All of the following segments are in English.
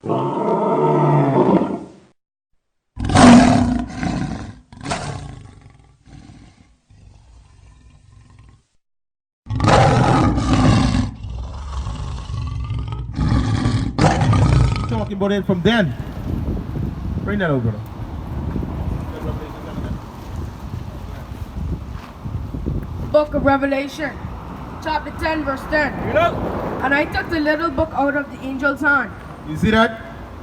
Talking about it from then. Bring that over. Book of Revelation, chapter 10, verse 10. And I took the little book out of the angel's hand. You see that?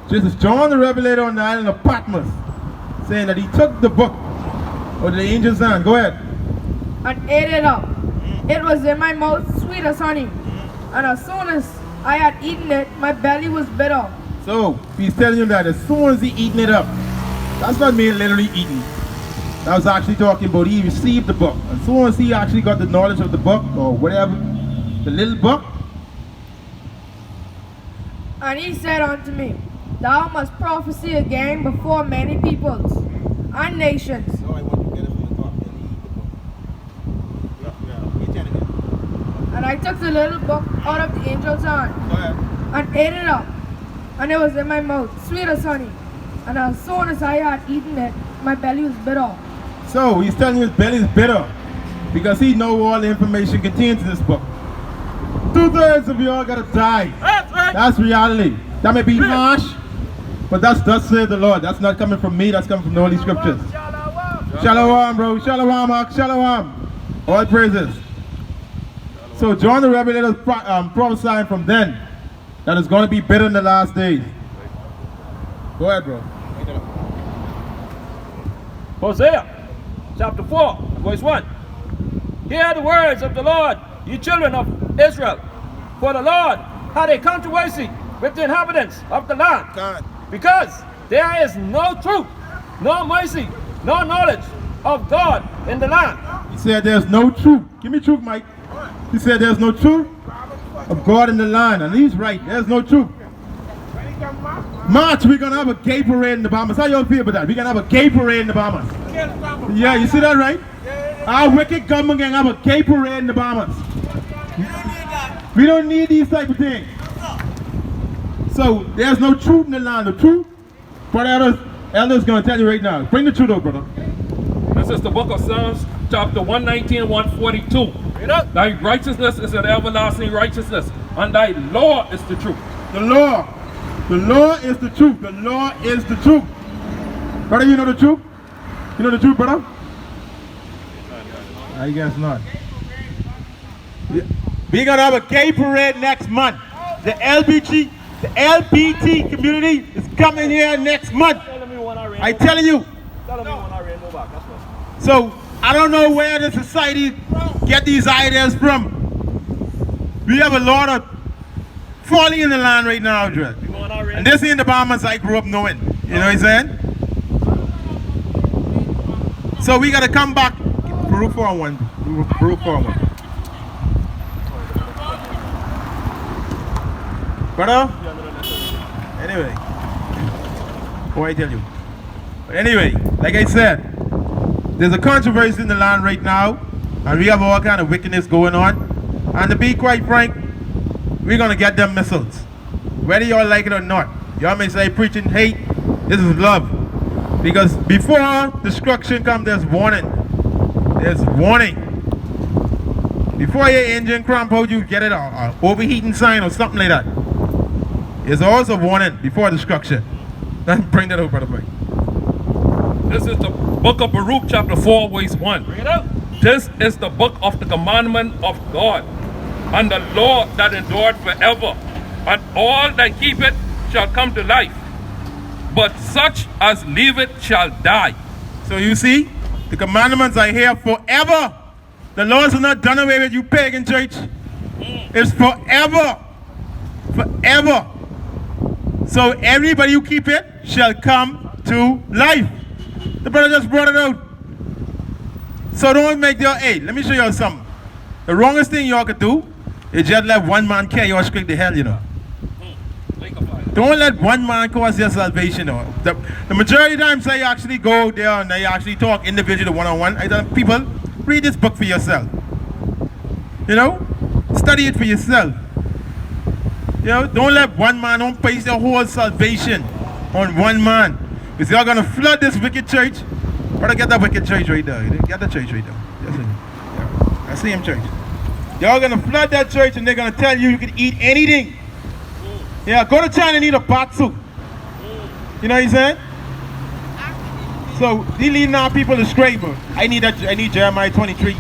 This is John the Revelator on the island of Patmos, saying that he took the book out of the angel's hand. Go ahead. And ate it up. It was in my mouth sweet as honey. And as soon as I had eaten it, my belly was bitter. So, he's telling you that as soon as he eaten it up, that's not me literally eating. That was actually talking about he received the book. As soon as he actually got the knowledge of the book, or whatever, the little book. And he said unto me, Thou must prophesy again before many peoples and nations. No, I want to get it from the top. And I took the little book out of the angel's hand. Go ahead. And ate it up. And it was in my mouth, sweet as honey. And as soon as I had eaten it, my belly was bitter. So he's telling you his belly is bitter because he knows all the information contained in this book. 2/3 of you all gotta die. That's right. That's reality. That may be harsh, but that's thus said the Lord. That's not coming from me, that's coming from the Holy Scriptures. Shalom, bro. Shalom, Hak. Shalom. All praises. So John the Revelator is prophesying from then that it's going to be bitter in the last days. Go ahead, bro. Hosea, chapter 4, verse 1. Hear the words of the Lord, ye children of Israel. For the Lord had a controversy with the inhabitants of the land, because there is no truth, no mercy, no knowledge of God in the land. He said there's no truth. Give me truth, Mike. He said there's no truth of God in the land. And he's right. There's no truth. March, we're going to have a gay parade in the Bahamas. How y'all feel about that? We're going to have a gay parade in the Bahamas. Yeah, you see that, right? Our wicked government going to have a gay parade in the Bahamas. We don't need these type of things. So there's no truth in the land. The truth, brother Elder's going to tell you right now. Bring the truth up, brother. This is the book of Psalms, chapter 119, 142. Thy righteousness is an everlasting righteousness, and thy law is the truth. The law. The law is the truth. The law is the truth. Brother, you know the truth? You know the truth, brother? I guess not. We're going to have a gay parade next month. The LGBT community is coming here next month. I'm telling you. So, I don't know where the society get these ideas from. We have a lot of falling in the land right now, Dre. And this ain't the Bahamas I grew up knowing. You know what I'm saying? So we gotta come back. Peru 4-1. Peru 4-1. Brother? Anyway. What I tell you? But anyway, like I said, there's a controversy in the land right now, and we have all kind of wickedness going on. And to be quite frank, we're gonna get them missiles, whether y'all like it or not. Y'all may say preaching hate. This is love, because before destruction comes, there's warning. There's warning. Before your engine cramp out, you get it a overheating sign or something like that. There's also warning before destruction. Then bring that over, brother. This is the book of Baruch, chapter 4, verse 1. Bring it up. This is the book of the commandment of God, and the law that endured forever, and all that keep it shall come to life, but such as leave it shall die. So you see, the commandments are here forever. The laws are not done away with, you pagan church. It's forever. Forever. So everybody who keep it shall come to life. The brother just brought it out. So don't make your, hey, let me show y'all something. The wrongest thing y'all could do is just let one man carry y'all straight to hell, you know. Don't let one man cause your salvation. You know. The majority of the times I actually go there and I actually talk individually one-on-one. I tell people, read this book for yourself. You know? Study it for yourself. You know, don't let one man, don't place your whole salvation on one man. Because you're going to flood this wicked church. Brother, get that wicked church right there. Get the church right there. That's it. Yeah. I see him, church. Y'all going to flood that church and they're going to tell you you can eat anything. Yeah, go to China and eat a bat soup. You know what I'm saying? So, they're leading our people astray, but I need Jeremiah 23.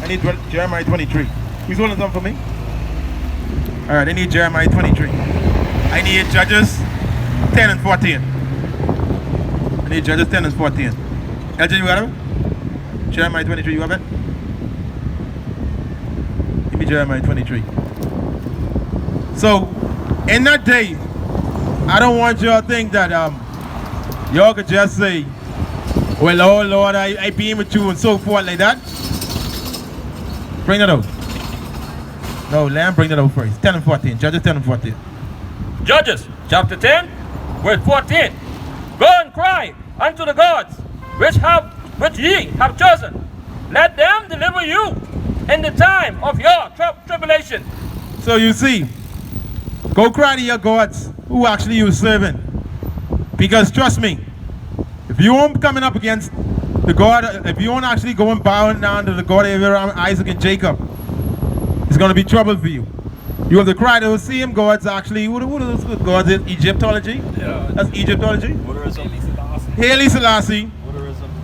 I need Jeremiah 23. Who's holding something for me? Alright, I need Jeremiah 23. I need Judges 10 and 14. I need Judges 10 and 14. LJ, you got it? Jeremiah 23, you have it? Give me Jeremiah 23. So, in that day, I don't want y'all to think that y'all could just say, well, oh Lord, I been with you and so forth like that. Bring that out. No, let him bring that out first. 10 and 14. Judges 10 and 14. Judges chapter 10, verse 14. Go and cry unto the gods which ye have chosen. Let them deliver you in the time of your tribulation. So you see, go cry to your gods who actually you serving. Because trust me, if you aren't coming up against the God, if you aren't actually going bowing down to the God of Abraham, Isaac, and Jacob, it's going to be trouble for you. You have to cry to those same gods actually. What are those gods? Egyptology? Yeah. That's Egyptology. Haile Selassie.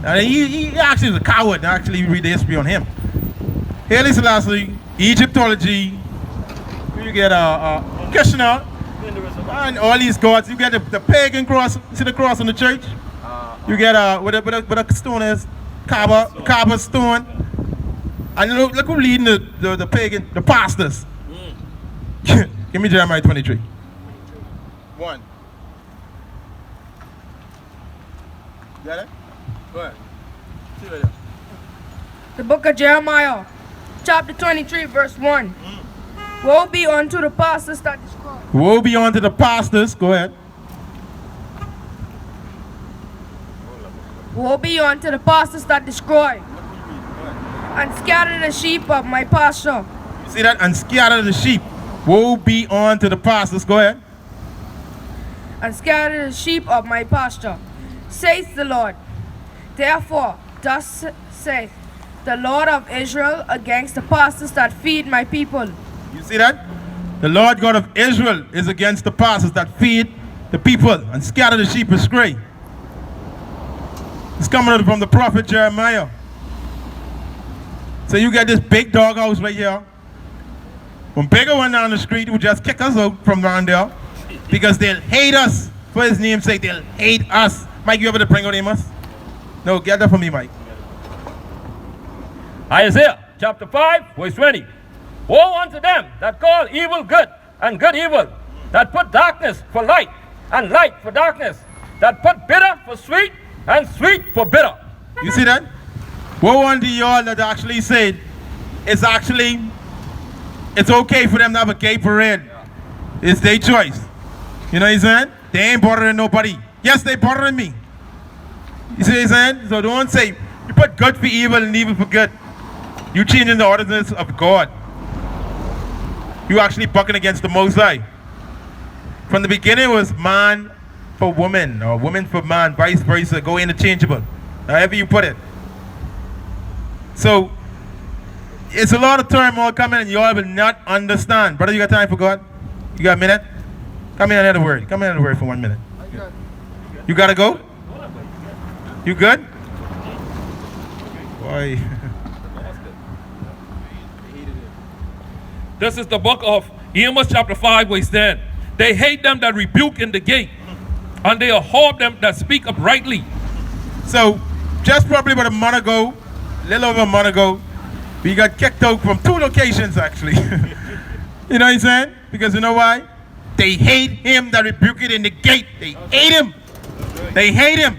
And he actually was a coward. Actually, you read the history on him. Haile Selassie, Egyptology. You get Krishna. And all these gods. You get the pagan cross. See the cross on the church? You get what a stone is? Kaaba stone. And look who's leading the pagan, the pastors. Give me Jeremiah 23. 1. Got it? Go ahead. See right there. The book of Jeremiah, chapter 23, verse 1. Woe be unto the pastors that destroy. Woe be unto the pastors. Go ahead. Woe be unto the pastors that destroy and scatter the sheep of my pasture. You see that? And scatter the sheep. Woe be unto the pastors. Go ahead. And scatter the sheep of my pasture, saith the Lord. Therefore, thus saith the Lord of Israel against the pastors that feed my people. You see that? The Lord God of Israel is against the pastors that feed the people and scatter the sheep astray. It's coming from the prophet Jeremiah. So you get this big doghouse right here. When bigger one down the street who just kick us out from around there because they'll hate us. For his name's sake, they'll hate us. Mike, you ever to bring out Amos? No, get that for me, Mike. Isaiah chapter 5, verse 20. Woe unto them that call evil good and good evil, that put darkness for light and light for darkness, that put bitter for sweet and sweet for bitter. You see that? Woe unto y'all that actually said it's okay for them to have a gay parade. It's their choice. You know what I'm saying? They ain't bothering nobody. Yes, they bothering me. You see what I'm saying? So don't say you put good for evil and evil for good. You changing the ordinance of God. You actually bucking against the Most High. From the beginning it was man for woman or woman for man, vice versa, go interchangeable. However you put it. So it's a lot of turmoil coming and you all will not understand. Brother, you got time for God? You got a minute? Come in another word. Come in another word for 1 minute. You gotta go? You good? Why? This is the book of Amos chapter 5 where he said, they hate them that rebuke in the gate, and they abhor them that speak uprightly. So, just probably about a month ago, a little over a month ago, we got kicked out from 2 locations actually. You know what I'm saying? Because you know why? They hate him that rebuke it in the gate. They hate him. They hate him.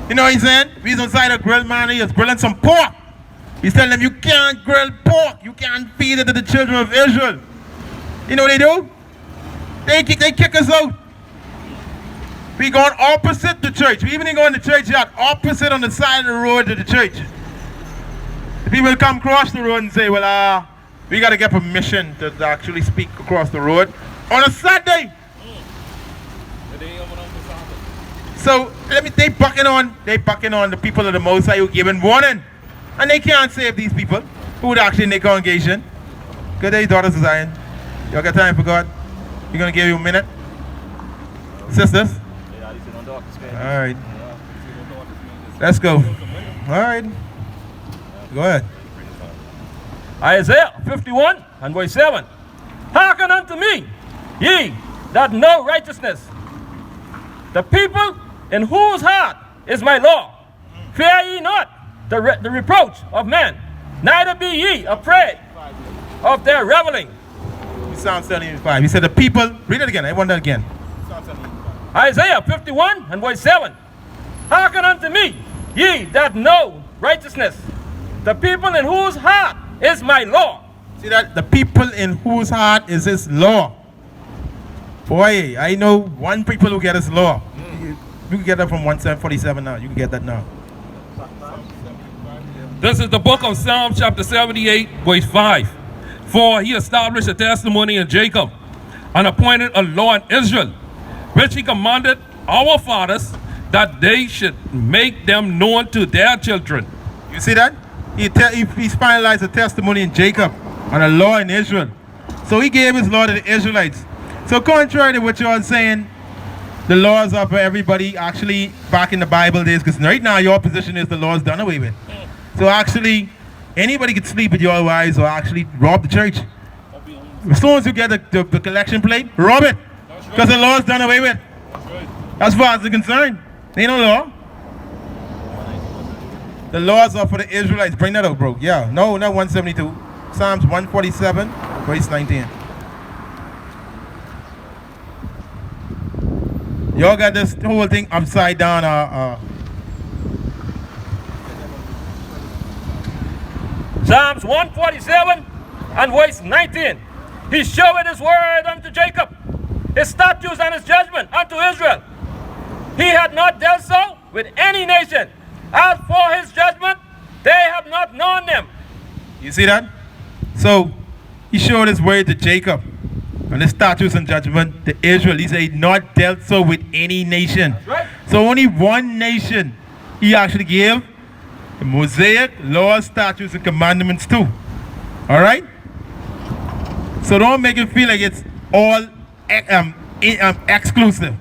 You know what I'm saying? He's inside a grill, man. He is grilling some pork. He's telling them, you can't grill pork. You can't feed it to the children of Israel. You know what they do? They kick us out. We going opposite the church. We even ain't going to church yet. Opposite on the side of the road to the church. The people come across the road and say, well, we got to get permission to actually speak across the road. On a Saturday. So they bucking on the people of the Most High who giving warning. And they can't save these people who would actually in their congregation. Good day, daughters of Zion. Y'all got time for God? We're gonna give you a minute. Sisters? Alright. Let's go. Alright. Go ahead. Isaiah 51 and verse 7. Hearken unto me, ye that know righteousness, the people in whose heart is my law. Fear ye not the reproach of men, neither be ye afraid of their reveling. Psalm 75. He said the people, read it again, I want that again. Isaiah 51 and verse 7. Hearken unto me, ye that know righteousness, the people in whose heart is my law. See that? The people in whose heart is his law. Boy, I know one people who get his law. You can get that from 1747 now. You can get that now. This is the book of Psalms chapter 78, verse 5. For he established a testimony in Jacob and appointed a law in Israel, which he commanded our fathers that they should make them known to their children. You see that? He finalized a testimony in Jacob and a law in Israel. So he gave his law to the Israelites. So contrary to what you are saying, the laws are for everybody actually back in the Bible days, because right now your position is the law is done away with. So actually, anybody could sleep with your wives or actually rob the church. As soon as you get the collection plate, rob it. Because the law is done away with. As far as they're concerned. Ain't no law. The laws are for the Israelites. Bring that out, bro. Yeah. No, not 172. Psalms 147, verse 19. Y'all got this whole thing upside down. Psalms 147 and verse 19. He showed his word unto Jacob, his statutes and his judgment unto Israel. He had not dealt so with any nation. As for his judgment, they have not known them. You see that? So he showed his word to Jacob and his statutes and judgment to Israel. He said he not dealt so with any nation. Right. So only one nation he actually gave the Mosaic laws, statutes, and commandments to. Alright? So don't make it feel like it's all exclusive.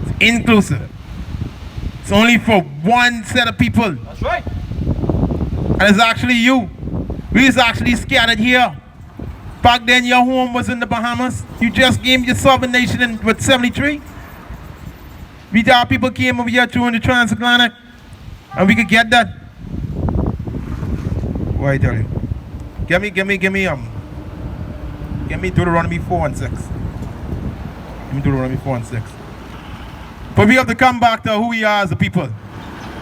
It's inclusive. It's only for one set of people. That's right. And it's actually you. We is actually scattered here. Back then your home was in the Bahamas. You just came your sovereign nation in what, 73? Our people came over here through in the transatlantic. And we could get that. What I tell you? Give me Deuteronomy 4 and 6. Give me Deuteronomy 4 and 6. But we have to come back to who we are as a people.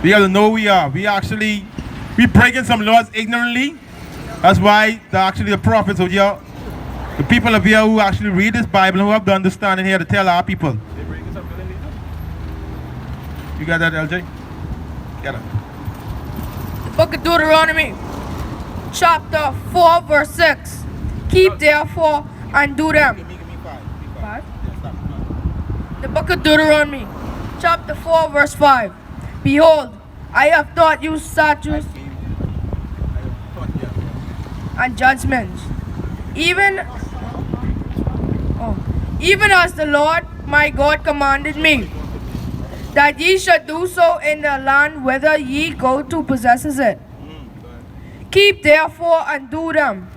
We have to know who we are. We breaking some laws ignorantly. That's why the prophets of here, the people of here who actually read this Bible, who have the understanding here to tell our people. You got that, LJ? Get it. The book of Deuteronomy, chapter 4, verse 6. Keep therefore and do them. Give me 5? The book of Deuteronomy, chapter 4, verse 5. Behold, I have taught you statutes and judgments, even as the Lord my God commanded me, that ye should do so in the land whither ye go to possess it. Keep therefore and do them,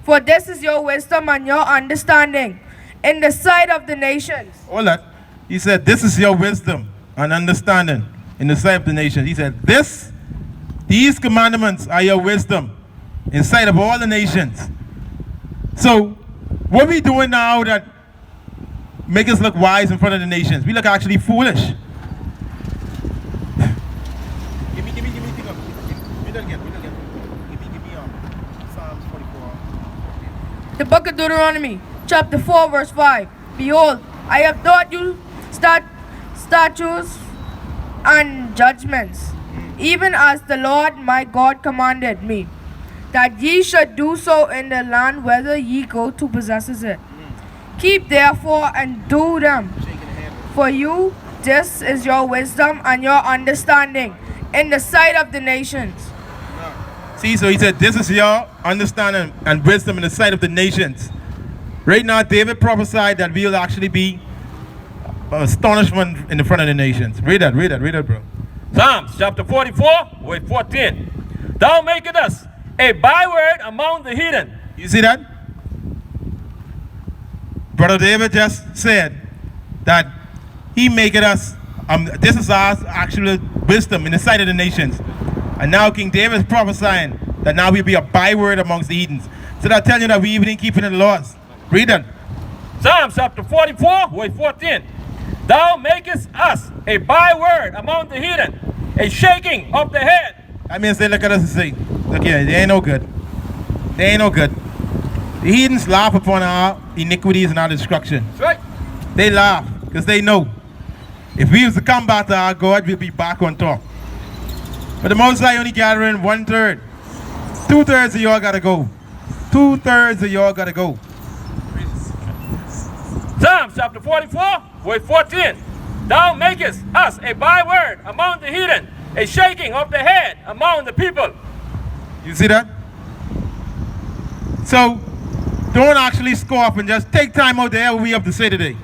for this is your wisdom and your understanding in the sight of the nations. All that. He said, this is your wisdom and understanding in the sight of the nations. He said, these commandments are your wisdom in sight of all the nations. So, what we doing now that make us look wise in front of the nations? We look actually foolish. Give me that again. Give me Psalms 44. The book of Deuteronomy, chapter 4, verse 5. Behold, I have taught you statutes and judgments, even as the Lord my God commanded me, that ye should do so in the land whither ye go to possess it. Keep therefore and do them. For you, this is your wisdom and your understanding in the sight of the nations. See, so he said, this is your understanding and wisdom in the sight of the nations. Right now, David prophesied that we will actually be astonishment in the front of the nations. Read that, bro. Psalms chapter 44, verse 14. Thou makest us a byword among the heathen. You see that? Brother David just said that he maketh us, this is our actual wisdom in the sight of the nations. And now King David is prophesying that now we'll be a byword amongst the heathens. So that tells you that we even ain't keeping the laws. Read that. Psalms chapter 44, verse 14. Thou makest us a byword among the heathen, a shaking of the head. I mean, say, look at us and say, look here, they ain't no good. They ain't no good. The heathens laugh upon our iniquities and our destruction. That's right. They laugh because they know if we was to come back to our God, we'll be back on top. But the Most High only gathering 1/3. 2/3 of y'all gotta go. 2/3 of y'all gotta go. Psalms chapter 44, verse 14. Thou makest us a byword among the heathen, a shaking of the head among the people. You see that? So, don't actually scoff and just take time out there what we have to say today.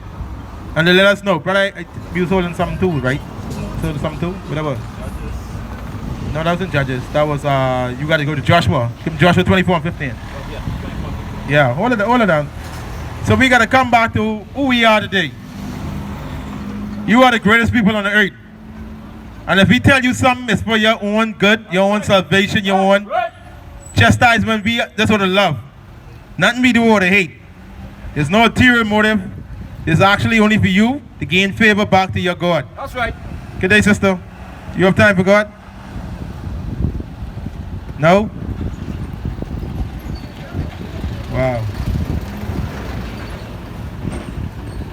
And then let us know. Brother, you was holding something too, right? Holding something too? Whatever. No, that wasn't Judges. That was, you got to go to Joshua. Joshua 24 and 15. Yeah, hold it down. So we got to come back to who we are today. You are the greatest people on the earth. And if we tell you something, it's for your own good, your own salvation, your own chastisement. That's what I love. Nothing we do or to hate. There's no ulterior motive. It's actually only for you to gain favor back to your God. That's right. Good day, sister. You have time for God? No? Wow.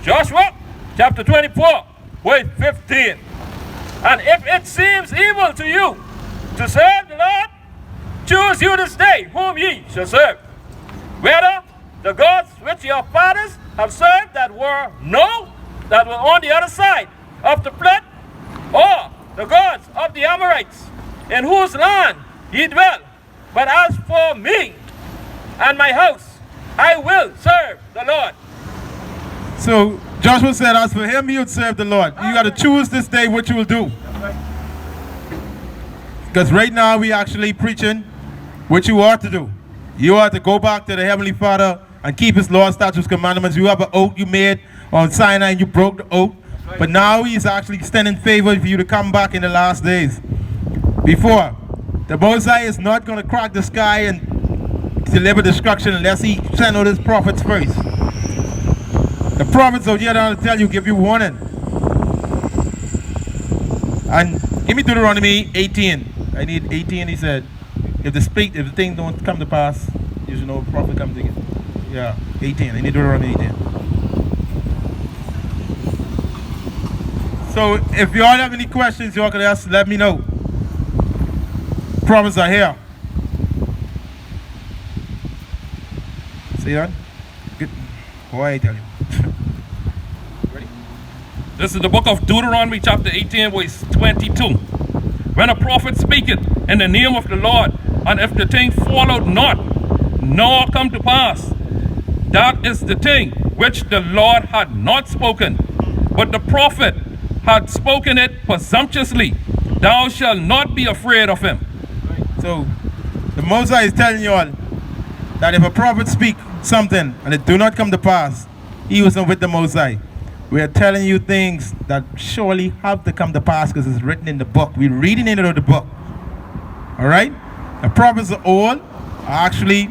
Joshua chapter 24, verse 15. And if it seems evil to you to serve the Lord, choose you this day whom ye shall serve. Whether the gods which your fathers have served that were on the other side of the flood, or the gods of the Amorites, in whose land ye dwell. But as for me and my house, I will serve the Lord. So Joshua said, as for him, he would serve the Lord. You got to choose this day what you will do. Because right now we actually preaching what you ought to do. You ought to go back to the Heavenly Father and keep his laws, statutes, commandments. You have an oath you made on Sinai and you broke the oath. But now he's actually extending favor for you to come back in the last days. Before, the Most High is not going to crack the sky and deliver destruction unless he send out his prophets first. The prophets out here don't tell you, give you warning. And give me Deuteronomy 18. I need 18, he said. If the thing don't come to pass, you should know the prophet comes again. Yeah, 18. I need Deuteronomy 18. So if you all have any questions, you all can ask, let me know. Prophets are here. See that? Good. Why I tell you. Ready? This is the book of Deuteronomy chapter 18 verse 22. When a prophet speaketh in the name of the Lord, and if the thing followed not, nor come to pass, that is the thing which the Lord had not spoken, but the prophet had spoken it presumptuously. Thou shalt not be afraid of him. So the Most High is telling you all that if a prophet speak something and it do not come to pass, he wasn't with the Most High. We are telling you things that surely have to come to pass because it's written in the book. We're reading it out of the book. All right? The prophets are all are actually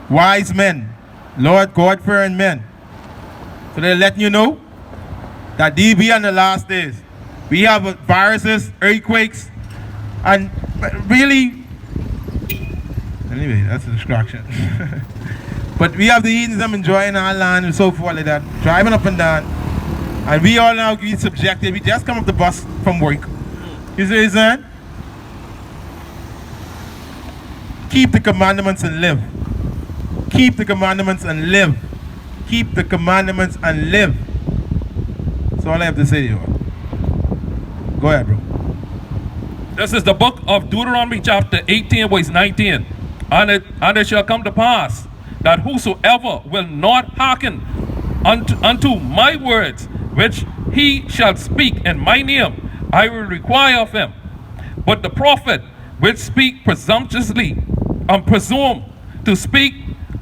wise men, Lord God-fearing men. So they're letting you know that these be in the last days. We have viruses, earthquakes, and really, anyway, that's a distraction. But we have the heathens them enjoying our land and so forth like that, driving up and down. And we all now get subjected. We just come off the bus from work. You see what I'm saying? Keep the commandments and live. Keep the commandments and live. keep the commandments and live. That's all I have to say to you. Go ahead, bro. This is the book of Deuteronomy chapter 18 verse 19. And it shall come to pass that whosoever will not hearken unto my words, which he shall speak in my name, I will require of him. But the prophet which speak presumptuously and presume to speak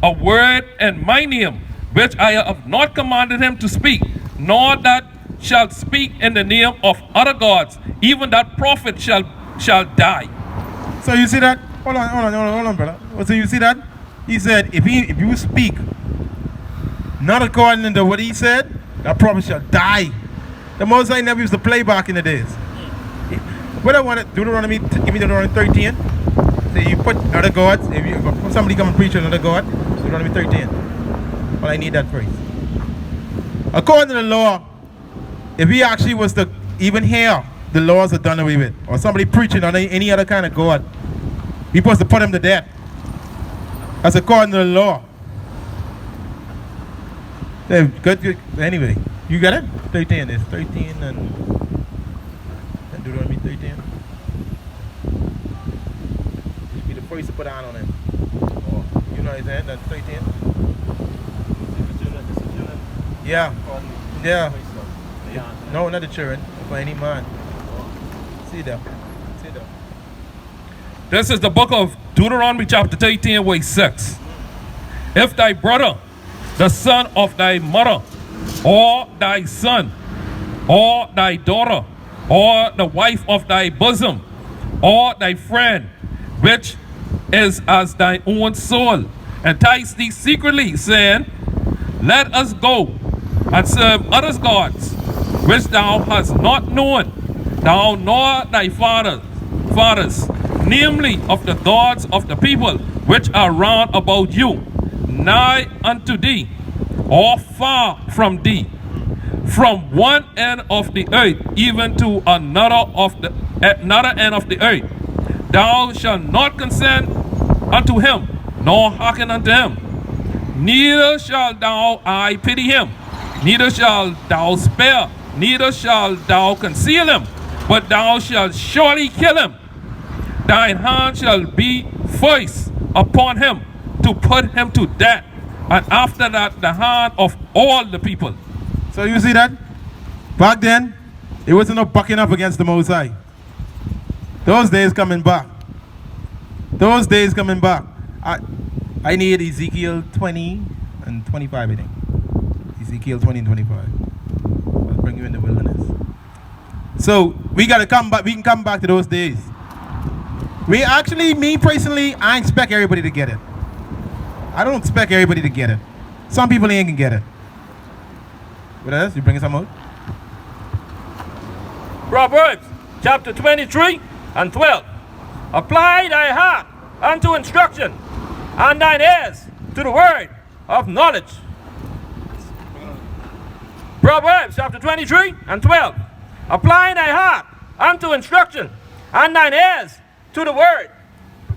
a word in my name, which I have not commanded him to speak, nor that shall speak in the name of other gods, even that prophet shall die. So you see that? Hold on, brother. So you see that? He said, if you speak not according to what he said, that prophet shall die. The Mosai never used to play back in the days. What I want to Deuteronomy, give me Deuteronomy 13. Say you put other gods, if you somebody come and preach another god, Deuteronomy 13. Well, I need that phrase. According to the law, if he actually was to even hear the laws are done away with, or somebody preaching on any other kind of god, we supposed to put him to death. That's according to the law. Good. Anyway, you got it? 13 is 13 and Deuteronomy 13. Be the first to put on him. Oh, you know what I'm saying? That's 13. Yeah. Yeah. No, not the children. For any man. See them. This is the book of Deuteronomy chapter 13 verse 6. If thy brother, the son of thy mother, or thy son, or thy daughter, or the wife of thy bosom, or thy friend, which is as thy own soul, entice thee secretly, saying, let us go and serve others gods, which thou hast not known, thou nor thy fathers, namely of the gods of the people which are round about you, nigh unto thee, or far from thee, from one end of the earth even to another end of the earth. Thou shalt not consent unto him, nor hearken unto him. Neither shalt thou eye pity him, neither shalt thou spare, neither shalt thou conceal him, but thou shalt surely kill him. Thine hand shall be first upon him to put him to death, and after that the hand of all the people. So you see that? Back then, it wasn't no bucking up against the Most High. Those days coming back. I need Ezekiel 20 and 25, I think. Ezekiel 20 and 25. I'll bring you in the wilderness. So we gotta come back. We can come back to those days. We actually, me personally, I expect everybody to get it. I don't expect everybody to get it. Some people ain't gonna get it. What else? You bringing some out? Proverbs chapter 23 and 12. Apply thy heart unto instruction, and thine ears to the word of knowledge. Proverbs chapter 23 and 12. Apply thy heart unto instruction, and thine ears to the word.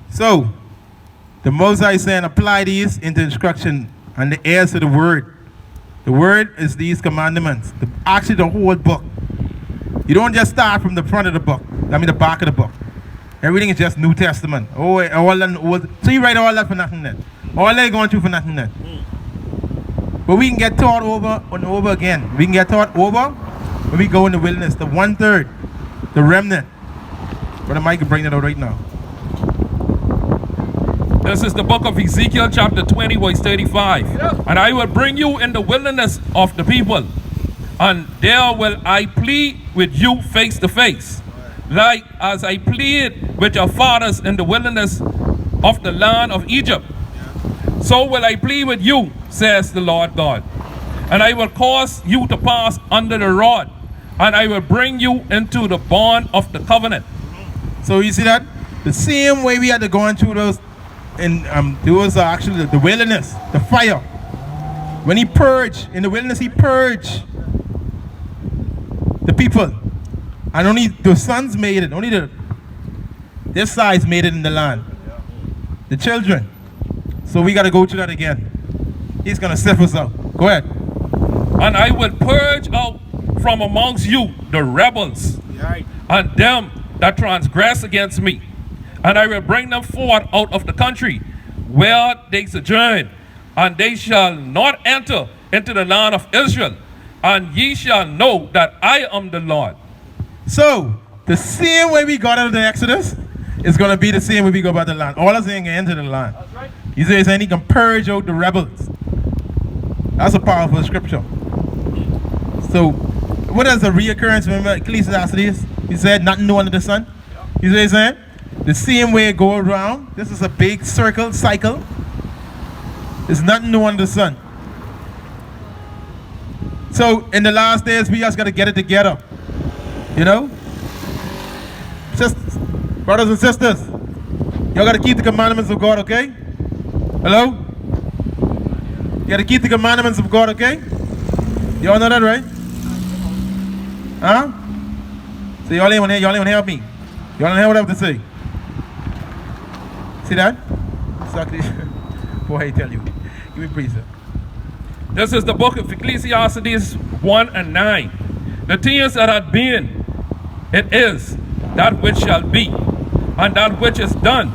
So, the Mosai is saying apply these into instruction and the ears to the word. The word is these commandments. Actually, the whole book. You don't just start from the front of the book. The back of the book. Everything is just New Testament. Oh, all that old. So you write all that for nothing then. All that going through for nothing then. But we can get taught over and over again. We can get taught over when we go in the wilderness. The 1/3, the remnant. Brother Mike can bring that out right now. This is the book of Ezekiel chapter 20 verse 35. And I will bring you in the wilderness of the people, and there will I plead with you face to face, like as I pleaded with your fathers in the wilderness of the land of Egypt. So will I plead with you, says the Lord God. And I will cause you to pass under the rod, and I will bring you into the bond of the covenant. So you see that? The same way we had to go through those, and those are actually the wilderness, the fire. When he purged, in the wilderness he purged the people. And only the sons made it, only their sides made it in the land. The children. So we got to go through that again. He's going to sift us out. Go ahead. And I will purge out from amongst you the rebels Right. and them that transgress against me. And I will bring them forth out of the country where they sojourn, and they shall not enter into the land of Israel. And ye shall know that I am the Lord. So, the same way we got out of the Exodus is going to be the same way we go about the land. All of us ain't going to enter the land. That's right. He says, and he can purge out the rebels. That's a powerful scripture. So, what is the reoccurrence? Remember Ecclesiastes? He said, nothing new under the sun. You see what he's saying? The same way it go around. This is a big circle, cycle. There's nothing new under the sun. So, in the last days, we just got to get it together. You know? Sisters, brothers and sisters, y'all got to keep the commandments of God, okay? Hello? You got to keep the commandments of God, okay? Y'all know that, right? Huh? So y'all ain't want to help me. Y'all don't hear what I have to say. See that? Exactly. Boy, I tell you. Give me precept. This is the book of Ecclesiastes 1 and 9. The things that had been, it is that which shall be, and that which is done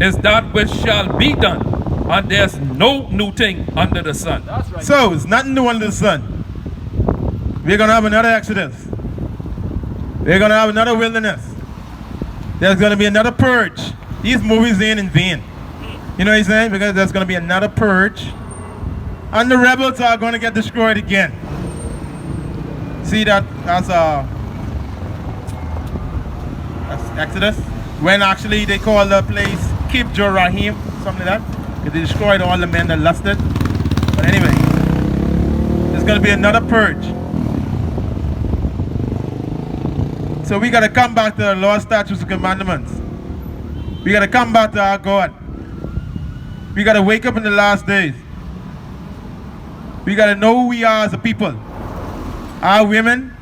is that which shall be done, and there's no new thing under the sun. That's right. So, it's nothing new under the sun. We're going to have another Exodus. We're going to have another wilderness. There's going to be another purge. These movies ain't in vain. You know what I'm saying? Because there's going to be another purge. And the rebels are going to get destroyed again. See that? That's Exodus. When actually they call the place Kib Jorahim, something like that. Because they destroyed all the men that lusted. But anyway, there's going to be another purge. So we got to come back to the law, statutes, and commandments. We got to come back to our God. We got to wake up in the last days. We got to know who we are as a people. Our women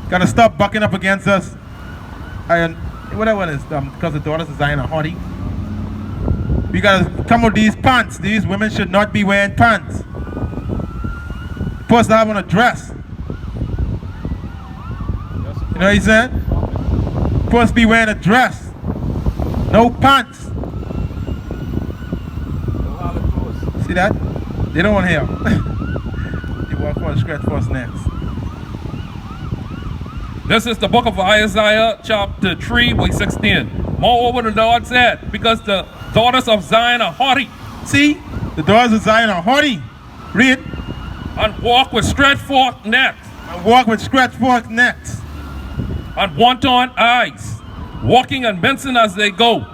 got to stop bucking up against us. And whatever it is, because the daughters of Zion are haughty. We got to come with these pants. These women should not be wearing pants. Supposed to have on a dress. You know what he's saying? Supposed to be wearing a dress. No pants. See that? They don't want to hear. They walk for a scratch for us next. This is the book of Isaiah, chapter 3, verse 16. Moreover, the Lord said, because the daughters of Zion are haughty. See? The daughters of Zion are haughty. Read. And walk with stretched forth necks. And walk with stretched forth necks. And wanton eyes. Walking and mincing as they go.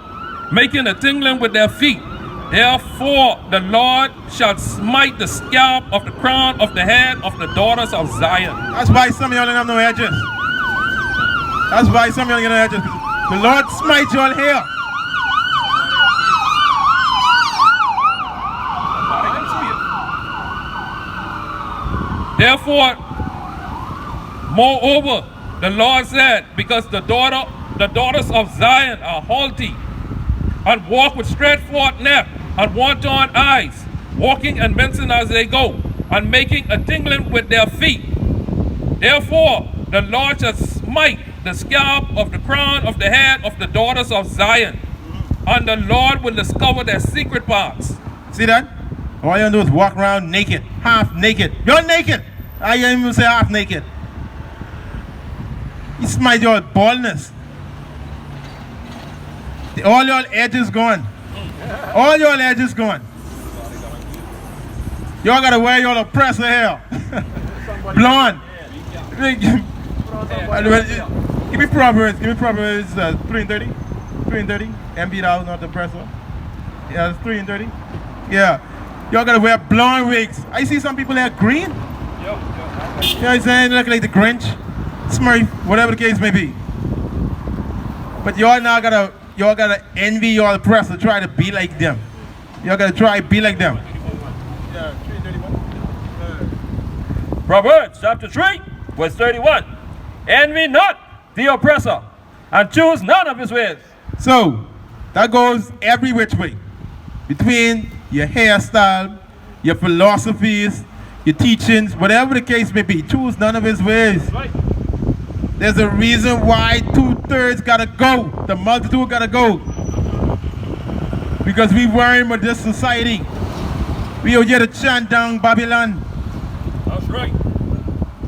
Making a tingling with their feet. Therefore, the Lord shall smite the scalp of the crown of the head of the daughters of Zion. That's why some of y'all don't have no edges. That's why some of y'all don't have no edges. The Lord smite y'all hair. Therefore, moreover, the Lord said, because the daughters of Zion are haughty, and walk with stretched forth neck, and wanton eyes, walking and mincing as they go, and making a tingling with their feet. Therefore, the Lord shall smite the scalp of the crown of the head of the daughters of Zion, and the Lord will discover their secret parts. See that? All you do is walk around naked, half naked. You're naked. I didn't even say half naked. You smite your baldness. All your edges gone. All your edges gone. Y'all gotta wear your oppressor hair. Blonde. Give me Proverbs. Give me Proverbs 3 and 30. 3 and 30. MB out, not the oppressor. Yeah, it's 3 and 30. Yeah. Y'all gotta wear blonde wigs. I see some people that are green. You know what I'm saying? They look like the Grinch, Smurf, whatever the case may be. But y'all gotta envy your oppressor, try to be like them. Y'all gotta try to be like them. Yeah, 3:31. Proverbs chapter 3, verse 31. Envy not the oppressor, and choose none of his ways. So, that goes every which way. Between your hairstyle, your philosophies, your teachings, whatever the case may be. Choose none of his ways. Right. There's a reason why 2/3 gotta go. The multitude gotta go. Because we worry about this society. We are here to chant down Babylon, That's right.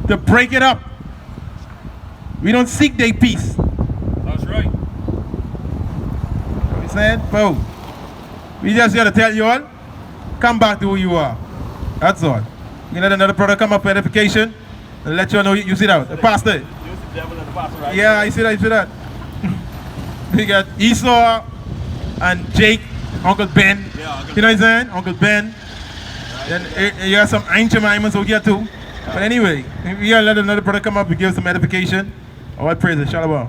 to break it up. We don't seek their peace. That's right. What you saying? Bo, we just gotta tell you all, come back to who you are. That's all. You let another brother come up for edification and let you know you see that. The pastor. Use the devil and the pastor, right? Yeah, I see that, We got Esau and Jake, Uncle Ben. Yeah, Uncle You know what I'm saying? Uncle Ben. Then you got some ancient Imams over here too. But anyway, we gotta let another brother come up and give some edification. All right, praise it. Shalom.